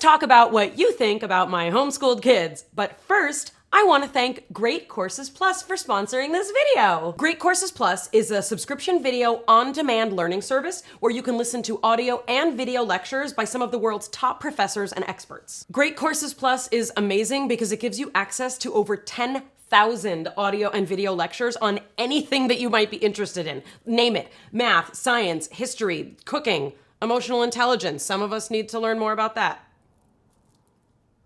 talk about what you think about my homeschooled kids. But first, I want to thank Great Courses Plus for sponsoring this video. Great Courses Plus is a subscription video on-demand learning service where you can listen to audio and video lectures by some of the world's top professors and experts. Great Courses Plus is amazing because it gives you access to over 10,000 audio and video lectures on anything that you might be interested in. Name it: math, science, history, cooking, emotional intelligence. Some of us need to learn more about that.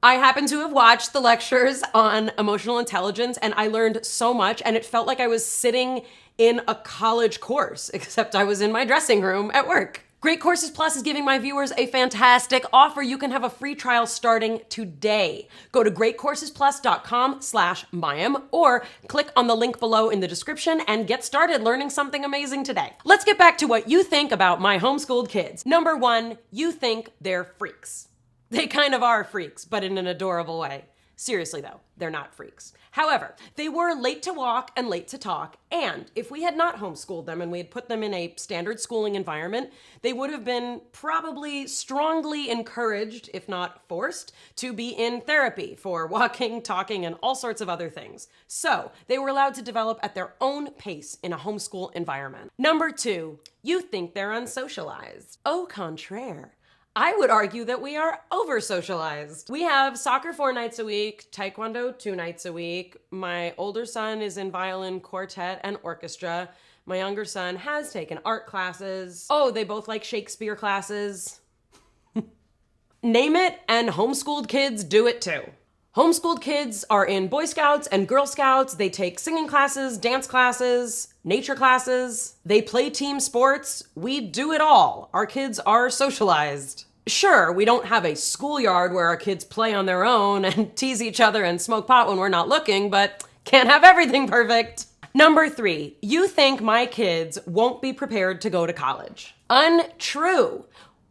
I happen to have watched the lectures on emotional intelligence and I learned so much, and it felt like I was sitting in a college course, except I was in my dressing room at work. Great Courses Plus is giving my viewers a fantastic offer. You can have a free trial starting today. Go to greatcoursesplus.com/Mayim or click on the link below in the description and get started learning something amazing today. Let's get back to what you think about my homeschooled kids. Number one, you think they're freaks. They kind of are freaks, but in an adorable way. Seriously though, they're not freaks. However, they were late to walk and late to talk, and if we had not homeschooled them and we had put them in a standard schooling environment, they would have been probably strongly encouraged, if not forced, to be in therapy for walking, talking, and all sorts of other things. So they were allowed to develop at their own pace in a homeschool environment. Number two, you think they're unsocialized. Au contraire. I would argue that we are over-socialized. We have soccer 4 nights a week, taekwondo 2 nights a week. My older son is in violin, quartet, and orchestra. My younger son has taken art classes. Oh, they both like Shakespeare classes. Name it, and homeschooled kids do it too. Homeschooled kids are in Boy Scouts and Girl Scouts. They take singing classes, dance classes, nature classes. They play team sports. We do it all. Our kids are socialized. Sure, we don't have a schoolyard where our kids play on their own and tease each other and smoke pot when we're not looking, but can't have everything perfect. Number three, you think my kids won't be prepared to go to college. Untrue.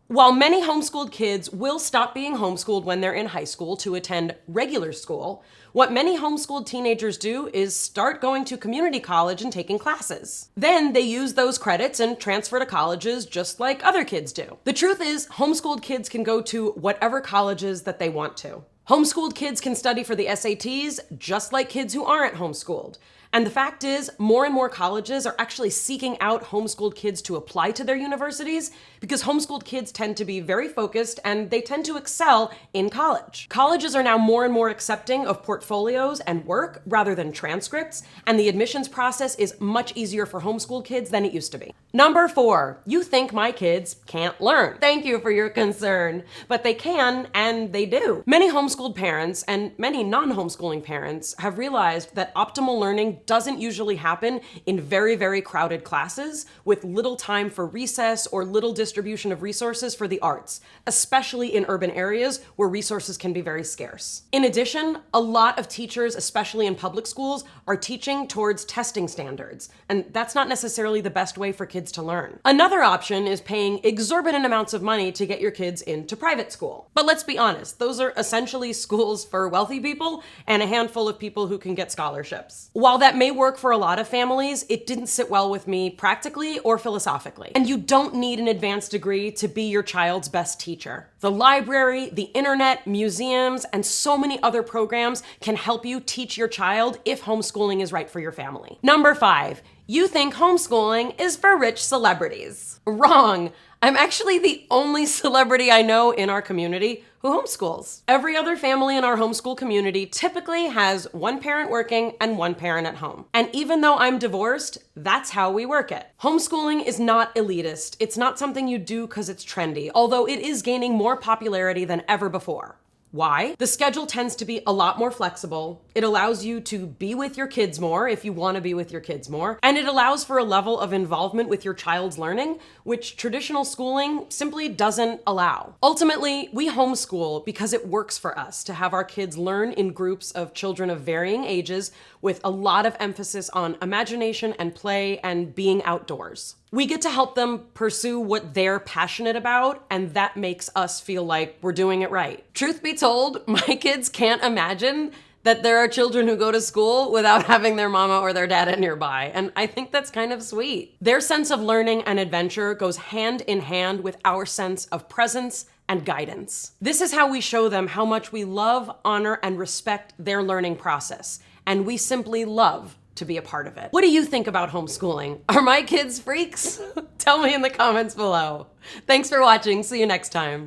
While many homeschooled kids will stop being homeschooled when they're in high school to attend regular school, what many homeschooled teenagers do is start going to community college and taking classes. Then they use those credits and transfer to colleges just like other kids do. The truth is, homeschooled kids can go to whatever colleges that they want to. Homeschooled kids can study for the SATs just like kids who aren't homeschooled. And the fact is, more and more colleges are actually seeking out homeschooled kids to apply to their universities because homeschooled kids tend to be very focused and they tend to excel in college. Colleges are now more and more accepting of portfolios and work rather than transcripts, and the admissions process is much easier for homeschooled kids than it used to be. Number four, you think my kids can't learn. Thank you for your concern, but they can, and they do. Many homeschooled parents and many non-homeschooling parents have realized that optimal learning doesn't usually happen in very, very crowded classes with little time for recess or little distribution of resources for the arts, especially in urban areas where resources can be very scarce. In addition, a lot of teachers, especially in public schools, are teaching towards testing standards, and that's not necessarily the best way for kids to learn. Another option is paying exorbitant amounts of money to get your kids into private school. But let's be honest, those are essentially schools for wealthy people and a handful of people who can get scholarships. While that may work for a lot of families, it didn't sit well with me practically or philosophically. And you don't need an advanced degree to be your child's best teacher. The library, the internet, museums, and so many other programs can help you teach your child if homeschooling is right for your family. Number five, you think homeschooling is for rich celebrities. Wrong. I'm actually the only celebrity I know in our community who homeschools. Every other family in our homeschool community typically has one parent working and one parent at home. And even though I'm divorced, that's how we work it. Homeschooling is not elitist. It's not something you do because it's trendy, although it is gaining more popularity than ever before. Why? The schedule tends to be a lot more flexible. It allows you to be with your kids more if you want to be with your kids more. And it allows for a level of involvement with your child's learning, which traditional schooling simply doesn't allow. Ultimately, we homeschool because it works for us to have our kids learn in groups of children of varying ages with a lot of emphasis on imagination and play and being outdoors. We get to help them pursue what they're passionate about, and that makes us feel like we're doing it right. Truth be told, my kids can't imagine that there are children who go to school without having their mama or their dad nearby, and I think that's kind of sweet. Their sense of learning and adventure goes hand in hand with our sense of presence and guidance. This is how we show them how much we love, honor, and respect their learning process, and we simply love to be a part of it. What do you think about homeschooling? Are my kids freaks? Tell me in the comments below. Thanks for watching. See you next time.